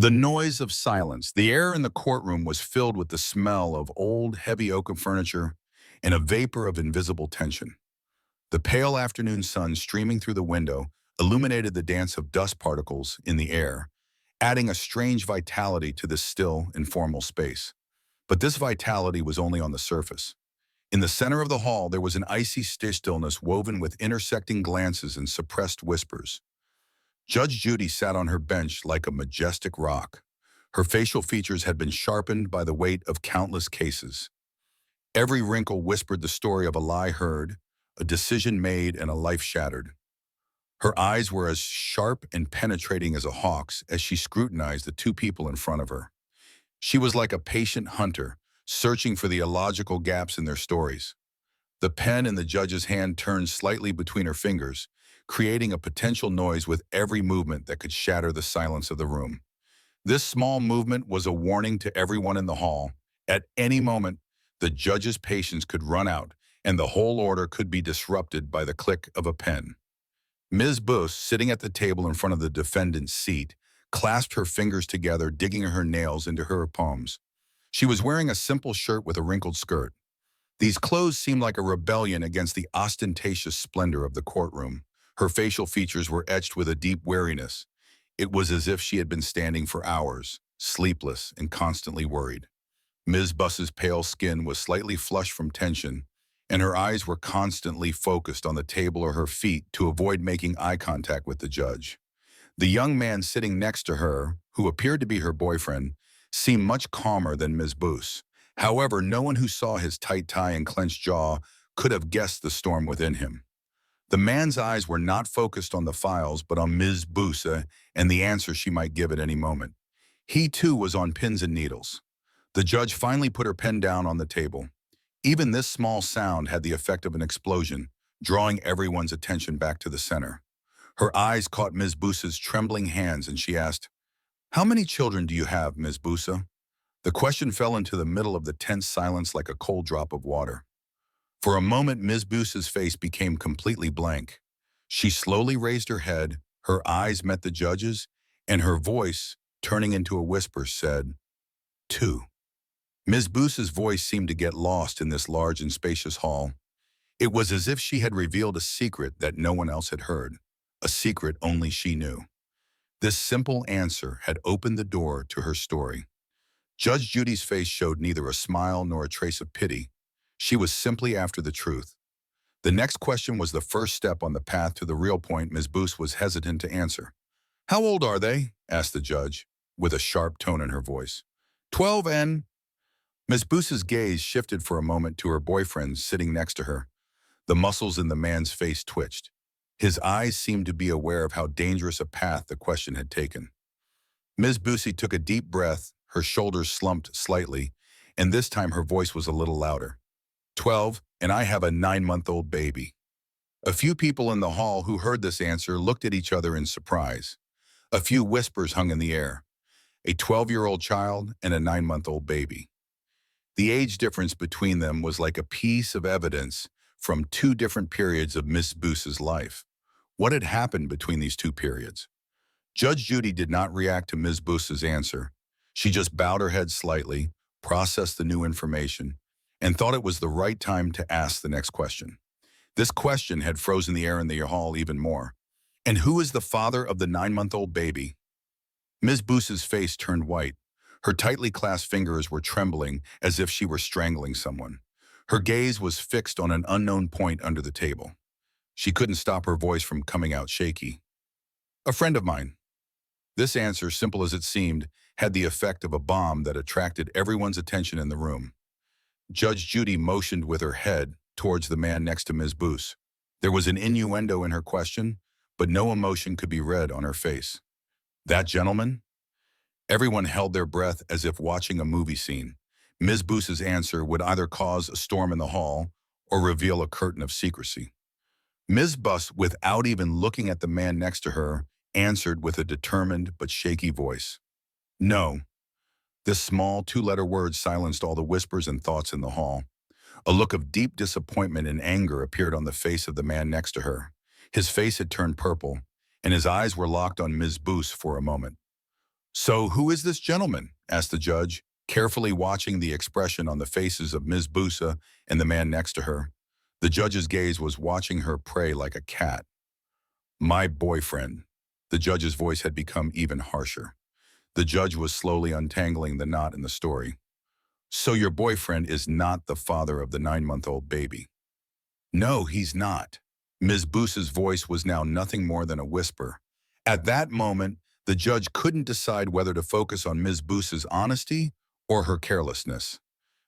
The noise of silence. The air in the courtroom was filled with the smell of old, heavy oak furniture and a vapor of invisible tension. The pale afternoon sun streaming through the window illuminated the dance of dust particles in the air, adding a strange vitality to this still, informal space. But this vitality was only on the surface. In the center of the hall, there was an icy stillness woven with intersecting glances and suppressed whispers. Judge Judy sat on her bench like a majestic rock. Her facial features had been sharpened by the weight of countless cases. Every wrinkle whispered the story of a lie heard, a decision made, and a life shattered. Her eyes were as sharp and penetrating as a hawk's as she scrutinized the two people in front of her. She was like a patient hunter, searching for the illogical gaps in their stories. The pen in the judge's hand turned slightly between her fingers, creating a potential noise with every movement that could shatter the silence of the room. This small movement was a warning to everyone in the hall. At any moment, the judge's patience could run out, and the whole order could be disrupted by the click of a pen. Ms. Bus, sitting at the table in front of the defendant's seat, clasped her fingers together, digging her nails into her palms. She was wearing a simple shirt with a wrinkled skirt. These clothes seemed like a rebellion against the ostentatious splendor of the courtroom. Her facial features were etched with a deep weariness. It was as if she had been standing for hours, sleepless and constantly worried. Ms. Bus's pale skin was slightly flushed from tension, and her eyes were constantly focused on the table or her feet to avoid making eye contact with the judge. The young man sitting next to her, who appeared to be her boyfriend, seemed much calmer than Ms. Bus. However, no one who saw his tight tie and clenched jaw could have guessed the storm within him. The man's eyes were not focused on the files, but on Ms. Bus and the answer she might give at any moment. He, too, was on pins and needles. The judge finally put her pen down on the table. Even this small sound had the effect of an explosion, drawing everyone's attention back to the center. Her eyes caught Ms. Bus's trembling hands, and she asked, "How many children do you have, Ms. Bus?" The question fell into the middle of the tense silence like a cold drop of water. For a moment, Ms. Bus's face became completely blank. She slowly raised her head, her eyes met the judge's, and her voice, turning into a whisper, said, "Two." Ms. Bus's voice seemed to get lost in this large and spacious hall. It was as if she had revealed a secret that no one else had heard, a secret only she knew. This simple answer had opened the door to her story. Judge Judy's face showed neither a smile nor a trace of pity. She was simply after the truth. The next question was the first step on the path to the real point Ms. Bus was hesitant to answer. "How old are they?" asked the judge, with a sharp tone in her voice. 12 and... Ms. Bus's gaze shifted for a moment to her boyfriend sitting next to her. The muscles in the man's face twitched. His eyes seemed to be aware of how dangerous a path the question had taken. Ms. Busey took a deep breath, her shoulders slumped slightly, and this time her voice was a little louder. 12, and I have a 9-month-old baby." A few people in the hall who heard this answer looked at each other in surprise. A few whispers hung in the air. A 12-year-old child and a 9-month-old baby. The age difference between them was like a piece of evidence from two different periods of Miss Bus's life. What had happened between these two periods? Judge Judy did not react to Ms. Bus's answer. She just bowed her head slightly, processed the new information, and thought it was the right time to ask the next question. This question had frozen the air in the hall even more. "And who is the father of the 9-month-old baby?" Ms. Bus's face turned white. Her tightly clasped fingers were trembling as if she were strangling someone. Her gaze was fixed on an unknown point under the table. She couldn't stop her voice from coming out shaky. "A friend of mine." This answer, simple as it seemed, had the effect of a bomb that attracted everyone's attention in the room. Judge Judy motioned with her head towards the man next to Ms. Bus. There was an innuendo in her question, but no emotion could be read on her face. "That gentleman?" Everyone held their breath as if watching a movie scene. Ms. Bus's answer would either cause a storm in the hall or reveal a curtain of secrecy. Ms. Bus, without even looking at the man next to her, answered with a determined but shaky voice. "No." This small two-letter word silenced all the whispers and thoughts in the hall. A look of deep disappointment and anger appeared on the face of the man next to her. His face had turned purple, and his eyes were locked on Ms. Bus for a moment. "So who is this gentleman?" asked the judge, carefully watching the expression on the faces of Ms. Busa and the man next to her. The judge's gaze was watching her prey like a cat. "My boyfriend." The judge's voice had become even harsher. The judge was slowly untangling the knot in the story. "So your boyfriend is not the father of the 9-month-old baby?" "No, he's not." Ms. Busa's voice was now nothing more than a whisper. At that moment, the judge couldn't decide whether to focus on Ms. Busa's honesty or her carelessness.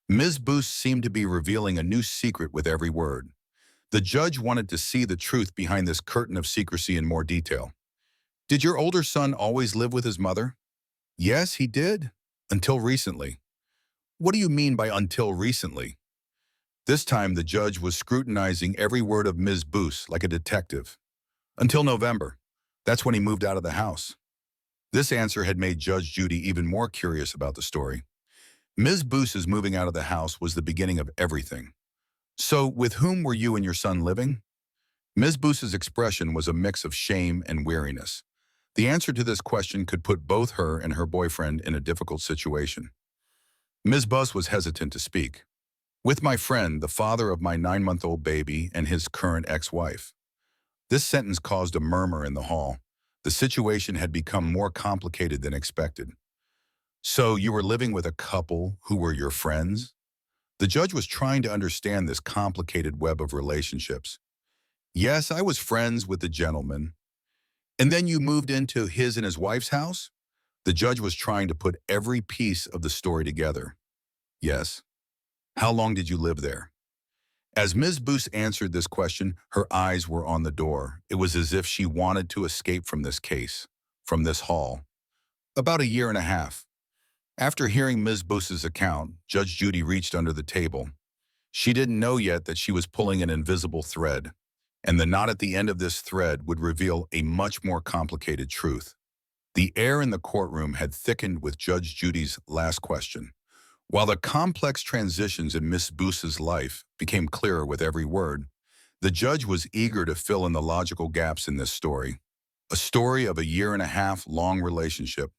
Ms. Bus seemed to be revealing a new secret with every word. The judge wanted to see the truth behind this curtain of secrecy in more detail. "Did your older son always live with his mother?" "Yes, he did. Until recently." "What do you mean by until recently?" This time, the judge was scrutinizing every word of Ms. Bus like a detective. "Until November. That's when he moved out of the house." This answer had made Judge Judy even more curious about the story. Ms. Bus's moving out of the house was the beginning of everything. "So, with whom were you and your son living?" Ms. Bus's expression was a mix of shame and weariness. The answer to this question could put both her and her boyfriend in a difficult situation. Ms. Bus was hesitant to speak. "With my friend, the father of my 9-month-old baby and his current ex-wife." This sentence caused a murmur in the hall. The situation had become more complicated than expected. "So you were living with a couple who were your friends?" The judge was trying to understand this complicated web of relationships. "Yes, I was friends with the gentleman." "And then you moved into his and his wife's house?" The judge was trying to put every piece of the story together. "Yes." "How long did you live there?" As Ms. Bus answered this question, her eyes were on the door. It was as if she wanted to escape from this case, from this hall. "About a year and a half." After hearing Ms. Bus's account, Judge Judy reached under the table. She didn't know yet that she was pulling an invisible thread, and the knot at the end of this thread would reveal a much more complicated truth. The air in the courtroom had thickened with Judge Judy's last question. While the complex transitions in Miss Bus's life became clearer with every word, the judge was eager to fill in the logical gaps in this story. A story of a year-and-a-half long relationship,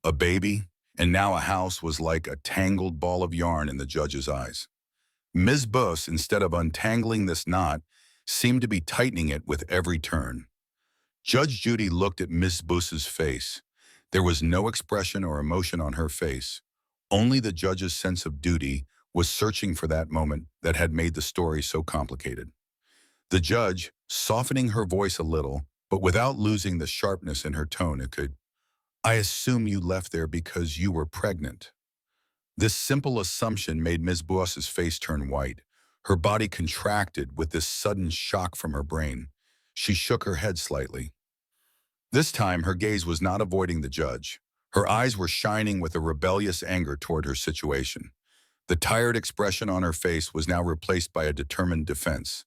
a baby, and now a house was like a tangled ball of yarn in the judge's eyes. Ms. Bus, instead of untangling this knot, seemed to be tightening it with every turn. Judge Judy looked at Miss Bus's face. There was no expression or emotion on her face. Only the judge's sense of duty was searching for that moment that had made the story so complicated. The judge, softening her voice a little, but without losing the sharpness in her tone, "I assume you left there because you were pregnant." This simple assumption made Ms. Bus's face turn white. Her body contracted with this sudden shock from her brain. She shook her head slightly. This time, her gaze was not avoiding the judge. Her eyes were shining with a rebellious anger toward her situation. The tired expression on her face was now replaced by a determined defense.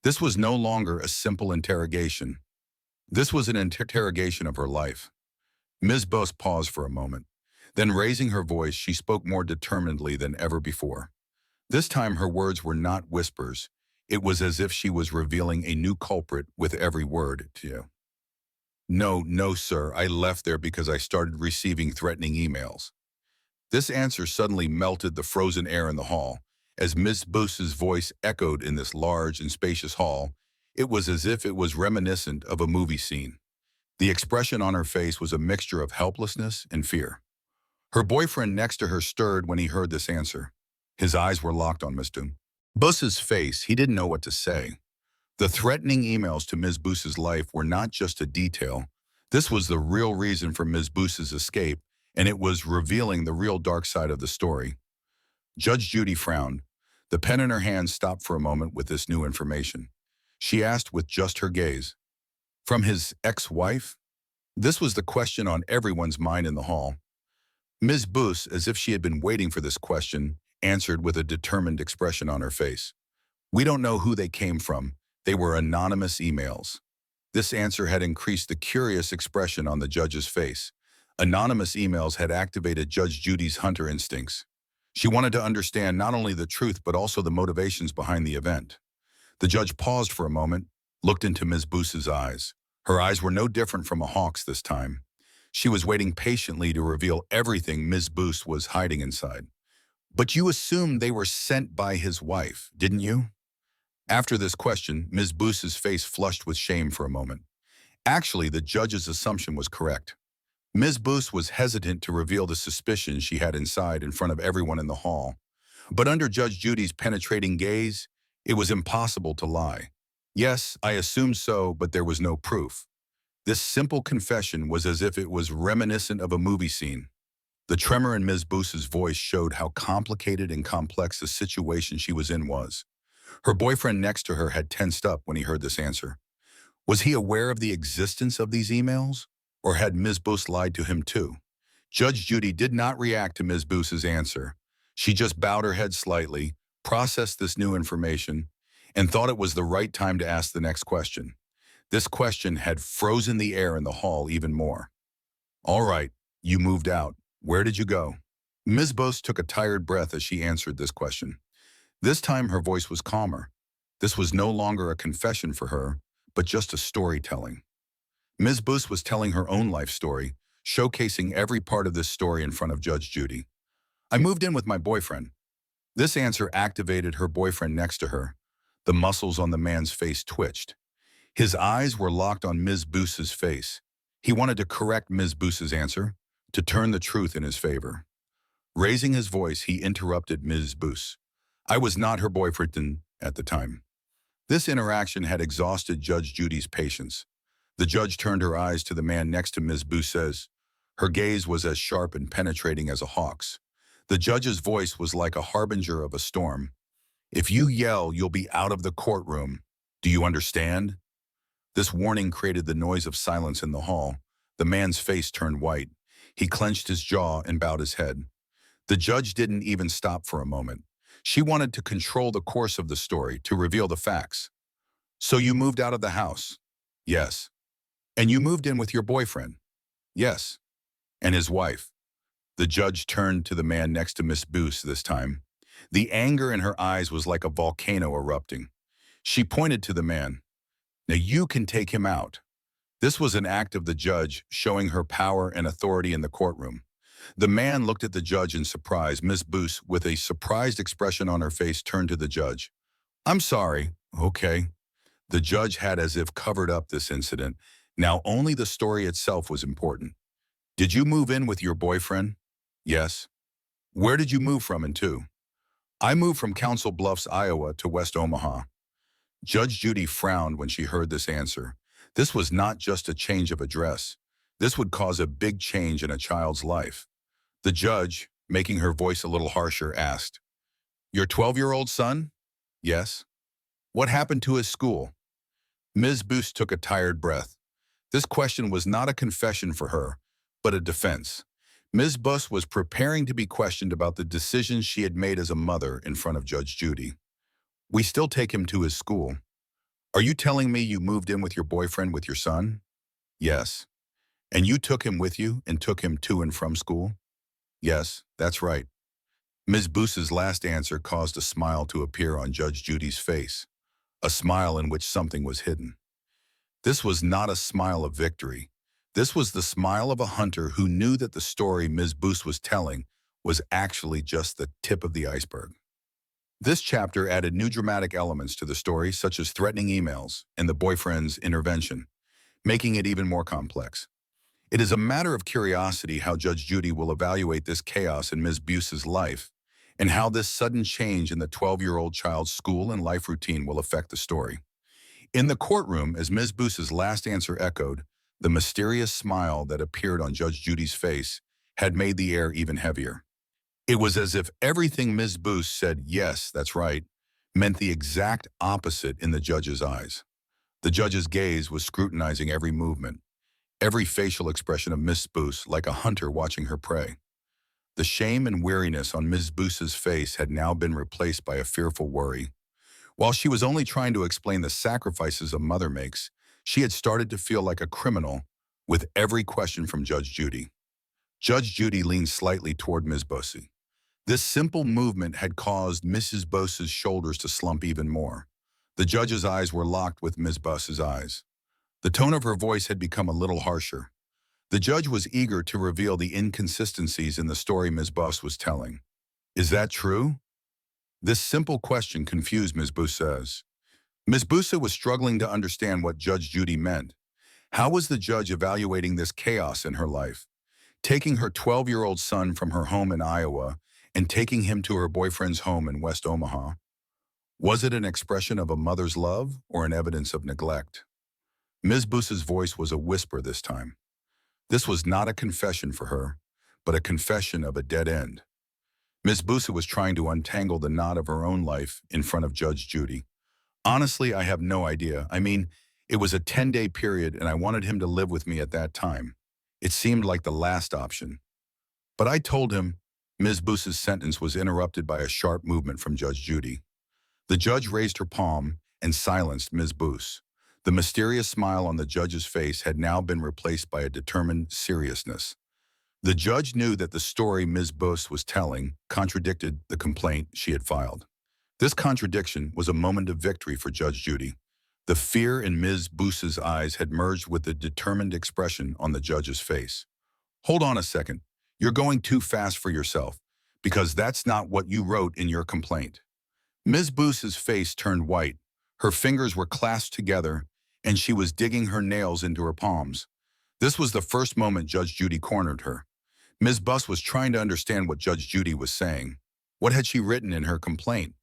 This was no longer a simple interrogation. This was an interrogation of her life. Ms. Bus paused for a moment. Then, raising her voice, she spoke more determinedly than ever before. This time, her words were not whispers. It was as if she was revealing a new culprit with every word to you. No, sir, I left there because I started receiving threatening emails." This answer suddenly melted the frozen air in the hall. As Miss Bus's voice echoed in this large and spacious hall, it was as if it was reminiscent of a movie scene. The expression on her face was a mixture of helplessness and fear. Her boyfriend next to her stirred when he heard this answer. His eyes were locked on Miss Bus's face. He didn't know what to say. The threatening emails to Ms. Bus's life were not just a detail. This was the real reason for Ms. Bus's escape, and it was revealing the real dark side of the story. Judge Judy frowned. The pen in her hand stopped for a moment with this new information. She asked with just her gaze, "From his ex-wife?" This was the question on everyone's mind in the hall. Ms. Bus, as if she had been waiting for this question, answered with a determined expression on her face. "We don't know who they came from. They were anonymous emails." This answer had increased the curious expression on the judge's face. Anonymous emails had activated Judge Judy's hunter instincts. She wanted to understand not only the truth but also the motivations behind the event. The judge paused for a moment, looked into Ms. Bus's eyes. Her eyes were no different from a hawk's this time. She was waiting patiently to reveal everything Ms. Boos was hiding inside. But you assumed they were sent by his wife, didn't you? After this question, Ms. Boos's face flushed with shame for a moment. Actually, the judge's assumption was correct. Ms. Boos was hesitant to reveal the suspicions she had inside in front of everyone in the hall. But under Judge Judy's penetrating gaze, it was impossible to lie. Yes, I assumed so, but there was no proof. This simple confession was as if it was reminiscent of a movie scene. The tremor in Ms. Boos's voice showed how complicated and complex the situation she was in was. Her boyfriend next to her had tensed up when he heard this answer. Was he aware of the existence of these emails? Or had Ms. Boos lied to him too? Judge Judy did not react to Ms. Boos's answer. She just bowed her head slightly, processed this new information, and thought it was the right time to ask the next question. This question had frozen the air in the hall even more. All right, you moved out. Where did you go? Ms. Boos took a tired breath as she answered this question. This time her voice was calmer. This was no longer a confession for her, but just a storytelling. Ms. Boos was telling her own life story, showcasing every part of this story in front of Judge Judy. I moved in with my boyfriend. This answer activated her boyfriend next to her. The muscles on the man's face twitched. His eyes were locked on Ms. Boos's face. He wanted to correct Ms. Boos's answer, to turn the truth in his favor. Raising his voice, he interrupted Ms. Boos. I was not her boyfriend at the time. This interaction had exhausted Judge Judy's patience. The judge turned her eyes to the man next to Ms. Boos. Her gaze was as sharp and penetrating as a hawk's. The judge's voice was like a harbinger of a storm. If you yell, you'll be out of the courtroom. Do you understand? This warning created the noise of silence in the hall. The man's face turned white. He clenched his jaw and bowed his head. The judge didn't even stop for a moment. She wanted to control the course of the story, to reveal the facts. So you moved out of the house? Yes. And you moved in with your boyfriend? Yes. And his wife? The judge turned to the man next to Miss Boos this time. The anger in her eyes was like a volcano erupting. She pointed to the man. Now you can take him out. This was an act of the judge, showing her power and authority in the courtroom. The man looked at the judge in surprise. Miss Boos, with a surprised expression on her face, turned to the judge. I'm sorry. Okay. The judge had as if covered up this incident. Now only the story itself was important. Did you move in with your boyfriend? Yes. Where did you move from and to? I moved from Council Bluffs, Iowa to West Omaha. Judge Judy frowned when she heard this answer. This was not just a change of address. This would cause a big change in a child's life. The judge, making her voice a little harsher, asked, Your 12-year-old son? Yes. What happened to his school? Ms. Boos took a tired breath. This question was not a confession for her, but a defense. Ms. Boos was preparing to be questioned about the decisions she had made as a mother in front of Judge Judy. We still take him to his school. Are you telling me you moved in with your boyfriend with your son? Yes. And you took him with you and took him to and from school? Yes, that's right. Ms. Boos's last answer caused a smile to appear on Judge Judy's face, a smile in which something was hidden. This was not a smile of victory. This was the smile of a hunter who knew that the story Ms. Boos was telling was actually just the tip of the iceberg. This chapter added new dramatic elements to the story, such as threatening emails and the boyfriend's intervention, making it even more complex. It is a matter of curiosity how Judge Judy will evaluate this chaos in Ms. Boos's life and how this sudden change in the 12-year-old child's school and life routine will affect the story. In the courtroom, as Ms. Boos's last answer echoed, the mysterious smile that appeared on Judge Judy's face had made the air even heavier. It was as if everything Ms. Boos said, yes, that's right, meant the exact opposite in the judge's eyes. The judge's gaze was scrutinizing every movement, every facial expression of Ms. Boos, like a hunter watching her prey. The shame and weariness on Ms. Boos's face had now been replaced by a fearful worry. While she was only trying to explain the sacrifices a mother makes, she had started to feel like a criminal with every question from Judge Judy. Judge Judy leaned slightly toward Ms. Boos. This simple movement had caused Mrs. Boos's shoulders to slump even more. The judge's eyes were locked with Ms. Boos's eyes. The tone of her voice had become a little harsher. The judge was eager to reveal the inconsistencies in the story Ms. Buss was telling. Is that true? This simple question confused Ms. Busse. Ms. Busse was struggling to understand what Judge Judy meant. How was the judge evaluating this chaos in her life? Taking her 12-year-old son from her home in Iowa and taking him to her boyfriend's home in West Omaha. Was it an expression of a mother's love or an evidence of neglect? Ms. Busse's voice was a whisper this time. This was not a confession for her, but a confession of a dead end. Ms. Busse was trying to untangle the knot of her own life in front of Judge Judy. Honestly, I have no idea. I mean, it was a 10-day period and I wanted him to live with me at that time. It seemed like the last option. But I told him. Ms. Busse's sentence was interrupted by a sharp movement from Judge Judy. The judge raised her palm and silenced Ms. Busse. The mysterious smile on the judge's face had now been replaced by a determined seriousness. The judge knew that the story Ms. Busse was telling contradicted the complaint she had filed. This contradiction was a moment of victory for Judge Judy. The fear in Ms. Busse's eyes had merged with the determined expression on the judge's face. Hold on a second. You're going too fast for yourself, because that's not what you wrote in your complaint. Ms. Busse's face turned white. Her fingers were clasped together, and she was digging her nails into her palms. This was the first moment Judge Judy cornered her. Ms. Busse was trying to understand what Judge Judy was saying. What had she written in her complaint?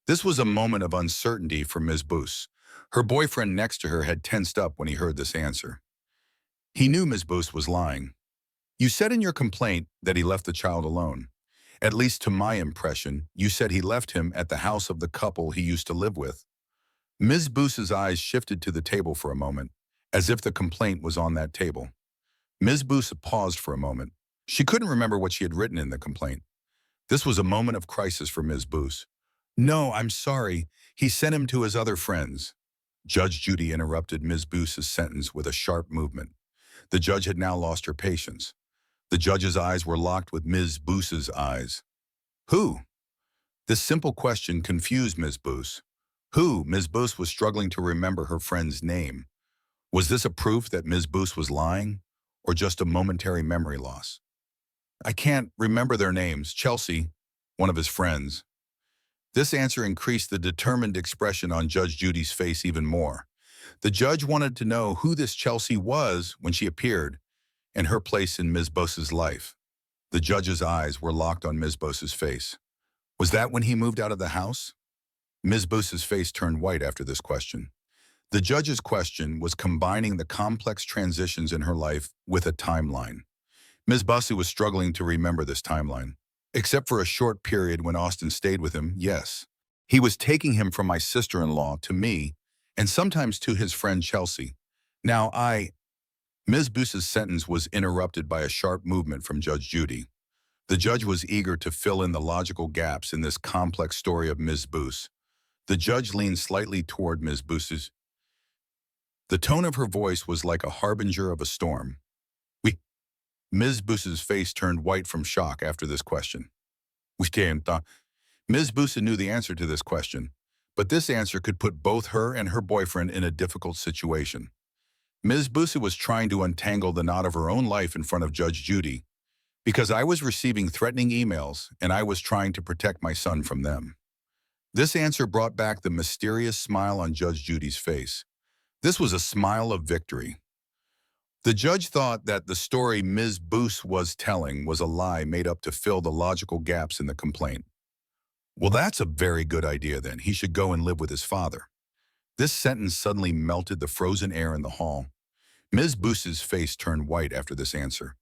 This was a moment of uncertainty for Ms. Busse. Her boyfriend next to her had tensed up when he heard this answer. He knew Ms. Busse was lying. You said in your complaint that he left the child alone. At least to my impression, you said he left him at the house of the couple he used to live with. Ms. Busse's eyes shifted to the table for a moment, as if the complaint was on that table. Ms. Busse paused for a moment. She couldn't remember what she had written in the complaint. This was a moment of crisis for Ms. Busse. No, I'm sorry. He sent him to his other friends. Judge Judy interrupted Ms. Busse's sentence with a sharp movement. The judge had now lost her patience. The judge's eyes were locked with Ms. Busse's eyes. Who? This simple question confused Ms. Busse. Who? Ms. Busse was struggling to remember her friend's name. Was this a proof that Ms. Busse was lying, or just a momentary memory loss? I can't remember their names. Chelsea, one of his friends. This answer increased the determined expression on Judge Judy's face even more. The judge wanted to know who this Chelsea was when she appeared, and her place in Ms. Busse's life. The judge's eyes were locked on Ms. Busse's face. Was that when he moved out of the house? Ms. Busse's face turned white after this question. The judge's question was combining the complex transitions in her life with a timeline. Ms. Busse was struggling to remember this timeline. Except for a short period when Austin stayed with him, yes. He was taking him from my sister-in-law to me, and sometimes to his friend Chelsea. Now Ms. Busse's sentence was interrupted by a sharp movement from Judge Judy. The judge was eager to fill in the logical gaps in this complex story of Ms. Busse. The judge leaned slightly toward Ms. Busse's. The tone of her voice was like a harbinger of a storm. Ms. Busse's face turned white from shock after this question. Ms. Busse knew the answer to this question, but this answer could put both her and her boyfriend in a difficult situation. Ms. Busse was trying to untangle the knot of her own life in front of Judge Judy, because I was receiving threatening emails and I was trying to protect my son from them. This answer brought back the mysterious smile on Judge Judy's face. This was a smile of victory. The judge thought that the story Ms. Busse was telling was a lie made up to fill the logical gaps in the complaint. Well, that's a very good idea then. He should go and live with his father. This sentence suddenly melted the frozen air in the hall. Ms. Busse's face turned white after this answer.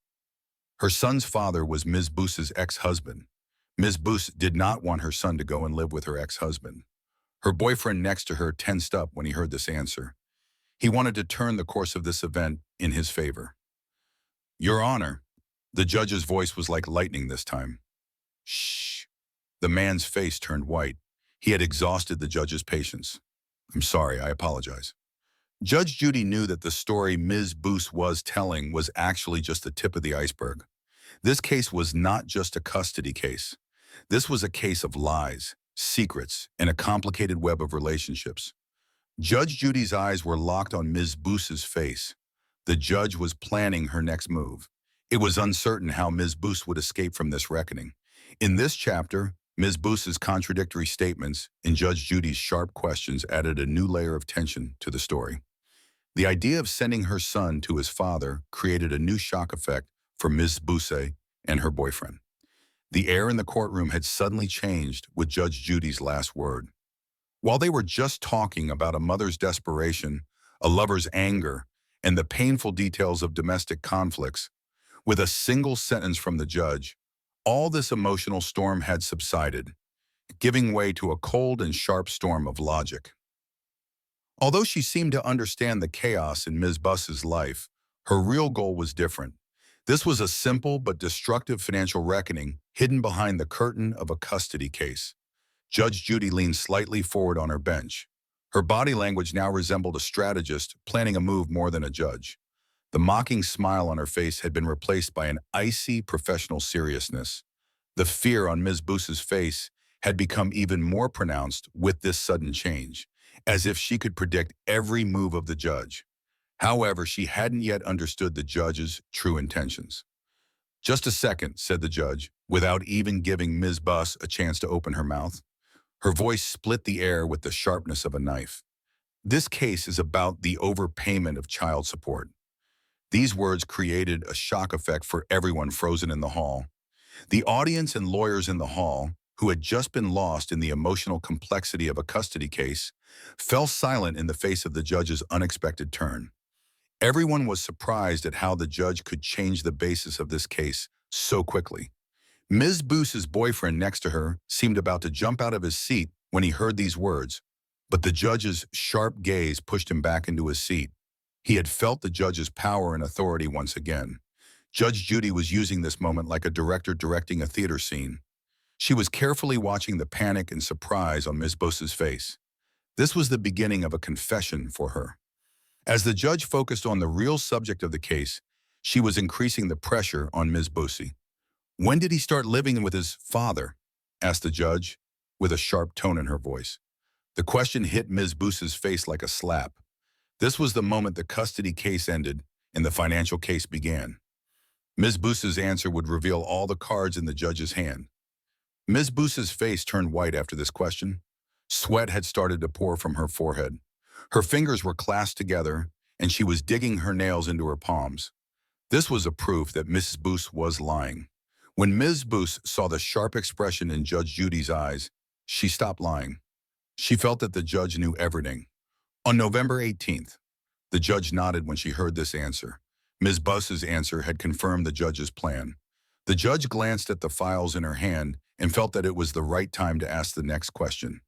Her son's father was Ms. Busse's ex-husband. Ms. Busse did not want her son to go and live with her ex-husband. Her boyfriend next to her tensed up when he heard this answer. He wanted to turn the course of this event in his favor. Your Honor, the judge's voice was like lightning this time. Shh. The man's face turned white. He had exhausted the judge's patience. I'm sorry, I apologize. Judge Judy knew that the story Ms. Busse was telling was actually just the tip of the iceberg. This case was not just a custody case. This was a case of lies, secrets, and a complicated web of relationships. Judge Judy's eyes were locked on Ms. Busse's face. The judge was planning her next move. It was uncertain how Ms. Boos would escape from this reckoning. In this chapter, Ms. Boos's contradictory statements and Judge Judy's sharp questions added a new layer of tension to the story. The idea of sending her son to his father created a new shock effect for Ms. Boose and her boyfriend. The air in the courtroom had suddenly changed with Judge Judy's last word. While they were just talking about a mother's desperation, a lover's anger, and the painful details of domestic conflicts, with a single sentence from the judge, all this emotional storm had subsided, giving way to a cold and sharp storm of logic. Although she seemed to understand the chaos in Ms. Buss's life, her real goal was different. This was a simple but destructive financial reckoning hidden behind the curtain of a custody case. Judge Judy leaned slightly forward on her bench. Her body language now resembled a strategist planning a move more than a judge. The mocking smile on her face had been replaced by an icy professional seriousness. The fear on Ms. Boos's face had become even more pronounced with this sudden change, as if she could predict every move of the judge. However, she hadn't yet understood the judge's true intentions. "Just a second," said the judge, without even giving Ms. Buss a chance to open her mouth. Her voice split the air with the sharpness of a knife. "This case is about the overpayment of child support." These words created a shock effect for everyone frozen in the hall. The audience and lawyers in the hall, who had just been lost in the emotional complexity of a custody case, fell silent in the face of the judge's unexpected turn. Everyone was surprised at how the judge could change the basis of this case so quickly. Ms. Boos's boyfriend next to her seemed about to jump out of his seat when he heard these words, but the judge's sharp gaze pushed him back into his seat. He had felt the judge's power and authority once again. Judge Judy was using this moment like a director directing a theater scene. She was carefully watching the panic and surprise on Ms. Boos's face. This was the beginning of a confession for her. As the judge focused on the real subject of the case, she was increasing the pressure on Ms. Boose. "When did he start living with his father?" asked the judge, with a sharp tone in her voice. The question hit Ms. Boose's face like a slap. This was the moment the custody case ended and the financial case began. Ms. Boose's answer would reveal all the cards in the judge's hand. Ms. Boose's face turned white after this question. Sweat had started to pour from her forehead. Her fingers were clasped together, and she was digging her nails into her palms. This was a proof that Mrs. Boose was lying. When Ms. Boose saw the sharp expression in Judge Judy's eyes, she stopped lying. She felt that the judge knew everything. On November 18th, the judge nodded when she heard this answer. Ms. Buss's answer had confirmed the judge's plan. The judge glanced at the files in her hand and felt that it was the right time to ask the next question.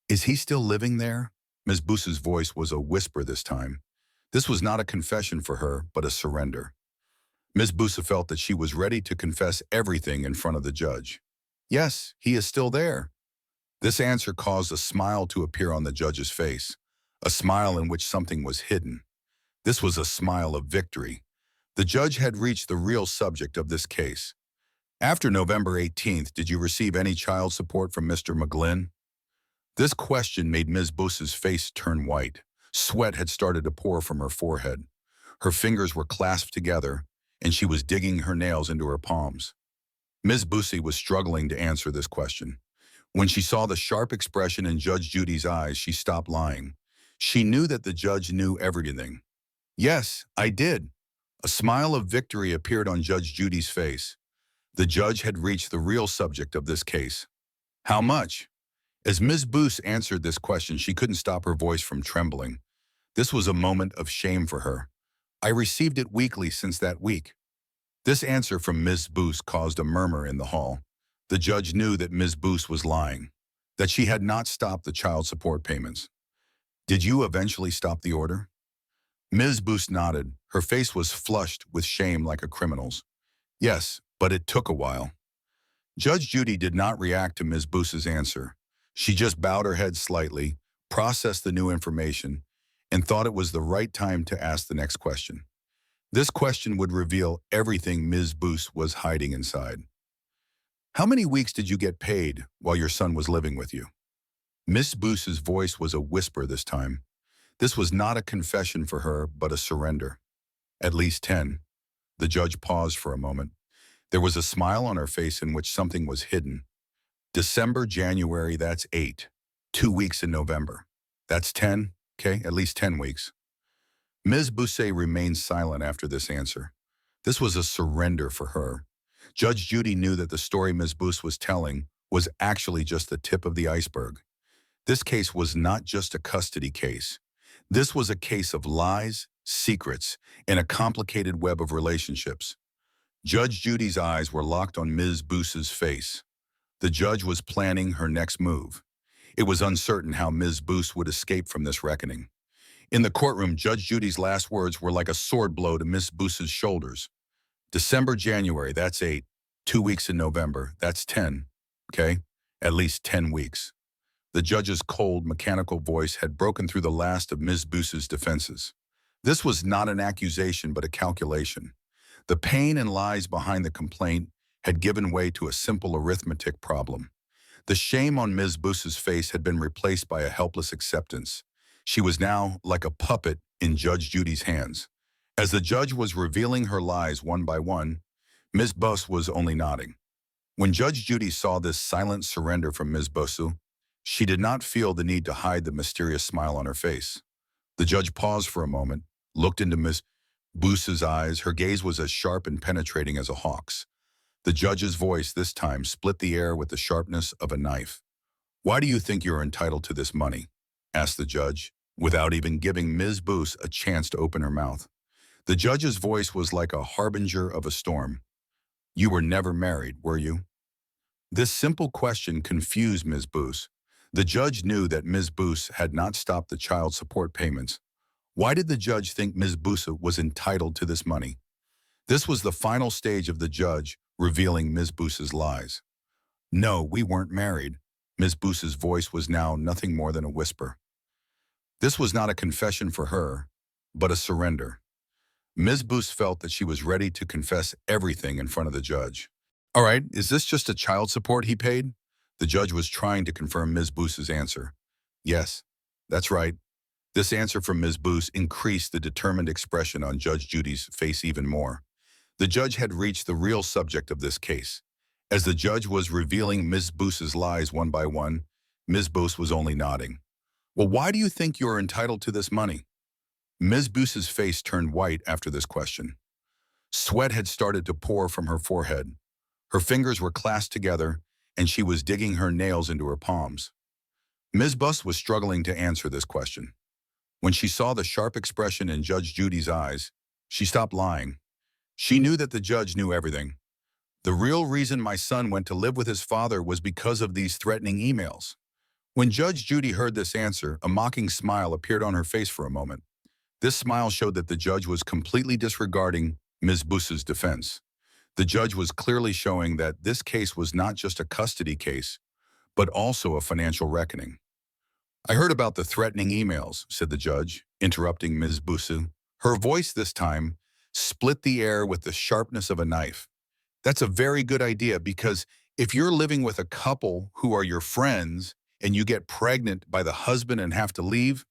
"Is he still living there?" Ms. Boose's voice was a whisper this time. This was not a confession for her, but a surrender. Ms. Boose felt that she was ready to confess everything in front of the judge. "Yes, he is still there." This answer caused a smile to appear on the judge's face, a smile in which something was hidden. This was a smile of victory. The judge had reached the real subject of this case. "After November 18th, did you receive any child support from Mr. McGlynn?" This question made Ms. Boose's face turn white. Sweat had started to pour from her forehead. Her fingers were clasped together, and she was digging her nails into her palms. Ms. Boose was struggling to answer this question. When she saw the sharp expression in Judge Judy's eyes, she stopped lying. She knew that the judge knew everything. "Yes, I did." A smile of victory appeared on Judge Judy's face. The judge had reached the real subject of this case. "How much?" As Ms. Boose answered this question, she couldn't stop her voice from trembling. This was a moment of shame for her. "I received it weekly since that week." This answer from Ms. Boose caused a murmur in the hall. The judge knew that Ms. Boose was lying, that she had not stopped the child support payments. "Did you eventually stop the order?" Ms. Boose nodded. Her face was flushed with shame like a criminal's. "Yes, but it took a while." Judge Judy did not react to Ms. Boose's answer. She just bowed her head slightly, processed the new information, and thought it was the right time to ask the next question. This question would reveal everything Ms. Boose was hiding inside. "How many weeks did you get paid while your son was living with you?" Ms. Boose's voice was a whisper this time. This was not a confession for her, but a surrender. At least 10. The judge paused for a moment. There was a smile on her face in which something was hidden. December, January, that's 8. 2 weeks in November. That's 10, okay? At least 10 weeks. Ms. Bousset remained silent after this answer. This was a surrender for her. Judge Judy knew that the story Ms. Bousset was telling was actually just the tip of the iceberg. This case was not just a custody case. This was a case of lies, secrets, and a complicated web of relationships. Judge Judy's eyes were locked on Ms. Bousset's face. The judge was planning her next move. It was uncertain how Ms. Bousset would escape from this reckoning. In the courtroom, Judge Judy's last words were like a sword blow to Ms. Bousset's shoulders. December, January, that's 8. 2 weeks in November, that's 10. Okay? At least 10 weeks. The judge's cold, mechanical voice had broken through the last of Ms. Bousset's defenses. This was not an accusation, but a calculation. The pain and lies behind the complaint had given way to a simple arithmetic problem. The shame on Ms. Bousset's face had been replaced by a helpless acceptance. She was now like a puppet in Judge Judy's hands. As the judge was revealing her lies one by one, Ms. Bousset was only nodding. When Judge Judy saw this silent surrender from Ms. Bousset, she did not feel the need to hide the mysterious smile on her face. The judge paused for a moment, looked into Ms. Bousset's eyes. Her gaze was as sharp and penetrating as a hawk's. The judge's voice this time split the air with the sharpness of a knife. "Why do you think you're entitled to this money?" asked the judge, without even giving Ms. Bousset a chance to open her mouth. The judge's voice was like a harbinger of a storm. "You were never married, were you?" This simple question confused Ms. Bousset. The judge knew that Ms. Bousset had not stopped the child support payments. Why did the judge think Ms. Bousset was entitled to this money? This was the final stage of the judge revealing Ms. Bousset's lies. "No, we weren't married." Ms. Bousset's voice was now nothing more than a whisper. This was not a confession for her, but a surrender. Ms. Bousset felt that she was ready to confess everything in front of the judge. "All right, is this just a child support he paid?" The judge was trying to confirm Ms. Bousset's answer. "Yes, that's right." This answer from Ms. Bousset increased the determined expression on Judge Judy's face even more. The judge had reached the real subject of this case. As the judge was revealing Ms. Bousset's lies one by one, Ms. Bousset was only nodding. "Well, why do you think you are entitled to this money?" Ms. Bousset's face turned white after this question. Sweat had started to pour from her forehead. Her fingers were clasped together, and she was digging her nails into her palms. Ms. Bousset was struggling to answer this question. When she saw the sharp expression in Judge Judy's eyes, she stopped lying. She knew that the judge knew everything. "The real reason my son went to live with his father was because of these threatening emails." When Judge Judy heard this answer, a mocking smile appeared on her face for a moment. This smile showed that the judge was completely disregarding Ms. Bousset's defense. The judge was clearly showing that this case was not just a custody case, but also a financial reckoning. "I heard about the threatening emails," said the judge, interrupting Ms. Bousset. Her voice this time split the air with the sharpness of a knife. "That's a very good idea, because if you're living with a couple who are your friends and you get pregnant by the husband and have to leave,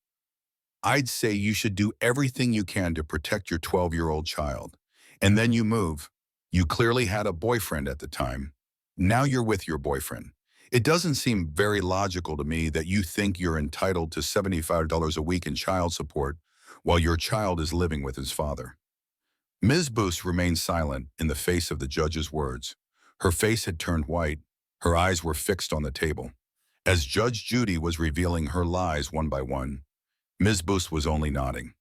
I'd say you should do everything you can to protect your 12-year-old child. And then you move. You clearly had a boyfriend at the time. Now you're with your boyfriend. It doesn't seem very logical to me that you think you're entitled to $75 a week in child support while your child is living with his father." Ms. Bousset remained silent in the face of the judge's words. Her face had turned white. Her eyes were fixed on the table. As Judge Judy was revealing her lies one by one, Ms. Bousset was only nodding.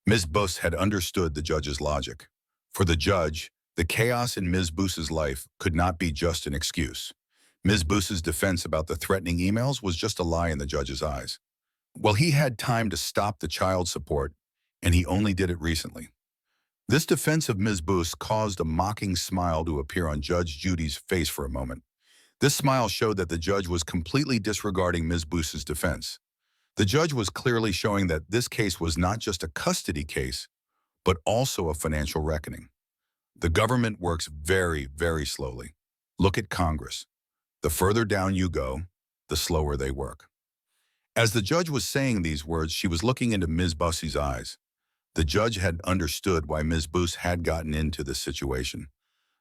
Ms. Bousset had understood the judge's logic. For the judge, the chaos in Ms. Bousset's life could not be just an excuse. Ms. Bousset's defense about the threatening emails was just a lie in the judge's eyes. Well, he had time to stop the child support, and he only did it recently. This defense of Ms. Bousset caused a mocking smile to appear on Judge Judy's face for a moment. This smile showed that the judge was completely disregarding Ms. Bousset's defense. The judge was clearly showing that this case was not just a custody case, but also a financial reckoning. The government works very, very slowly. Look at Congress. The further down you go, the slower they work. As the judge was saying these words, she was looking into Ms. Bousset's eyes. The judge had understood why Ms. Boos had gotten into this situation.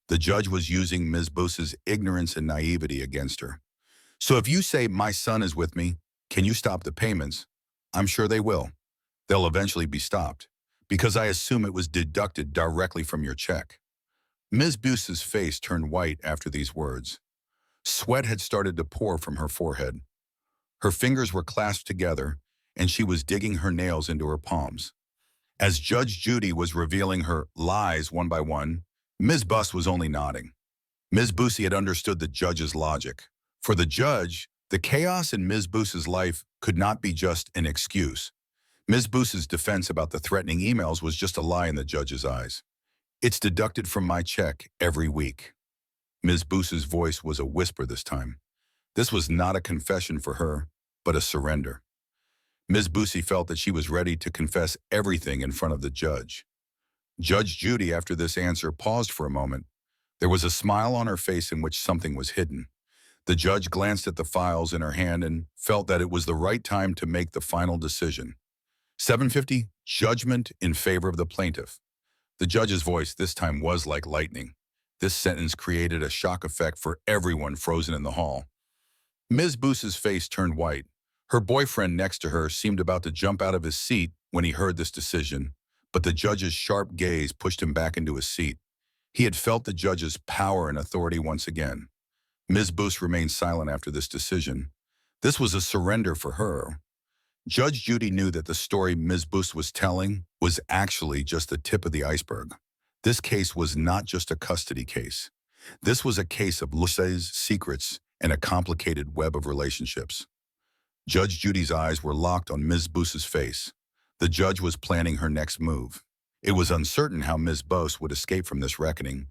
The judge was using Ms. Boos's ignorance and naivety against her. So if you say, my son is with me, can you stop the payments? I'm sure they will. They'll eventually be stopped, because I assume it was deducted directly from your check. Ms. Boos's face turned white after these words. Sweat had started to pour from her forehead. Her fingers were clasped together, and she was digging her nails into her palms. As Judge Judy was revealing her lies one by one, Ms. Buss was only nodding. Ms. Boosie had understood the judge's logic. For the judge, the chaos in Ms. Boos's life could not be just an excuse. Ms. Boos's defense about the threatening emails was just a lie in the judge's eyes. It's deducted from my check every week. Ms. Boos's voice was a whisper this time. This was not a confession for her, but a surrender. Ms. Boosie felt that she was ready to confess everything in front of the judge. Judge Judy, after this answer, paused for a moment. There was a smile on her face in which something was hidden. The judge glanced at the files in her hand and felt that it was the right time to make the final decision. 750, judgment in favor of the plaintiff. The judge's voice this time was like lightning. This sentence created a shock effect for everyone frozen in the hall. Ms. Boos's face turned white. Her boyfriend next to her seemed about to jump out of his seat when he heard this decision, but the judge's sharp gaze pushed him back into his seat. He had felt the judge's power and authority once again. Ms. Boos remained silent after this decision. This was a surrender for her. Judge Judy knew that the story Ms. Boos was telling was actually just the tip of the iceberg. This case was not just a custody case. This was a case of Lucie's secrets and a complicated web of relationships. Judge Judy's eyes were locked on Ms. Boos's face. The judge was planning her next move. It was uncertain how Ms. Boos would escape from this reckoning,